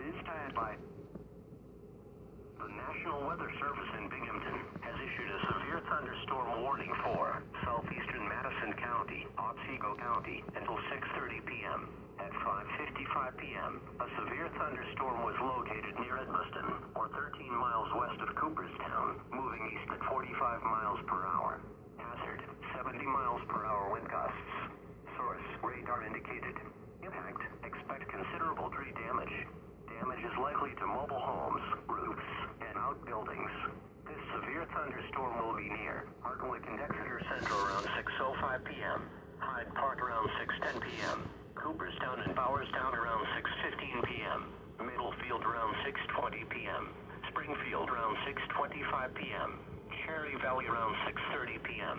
Please stand by. The National Weather Service in Binghamton has issued a severe thunderstorm warning for southeastern Madison County, Otsego County, until 6:30 p.m. At 5:55 p.m., a severe thunderstorm was located near Edmiston, or 13 miles west of Cooperstown, moving east at 45 miles per hour. Hazard, 70 miles per hour wind gusts. Source, radar indicated. Impact, expect considerable tree damage. Damage is likely to mobile homes, roofs, and outbuildings. This severe thunderstorm will be near Hardwick and Exeter Central around 6:05 p.m., Hyde Park around 6:10 p.m., Cooperstown and Bowerstown around 6:15 p.m., Middlefield around 6:20 p.m., Springfield around 6:25 p.m., Cherry Valley around 6:30 p.m.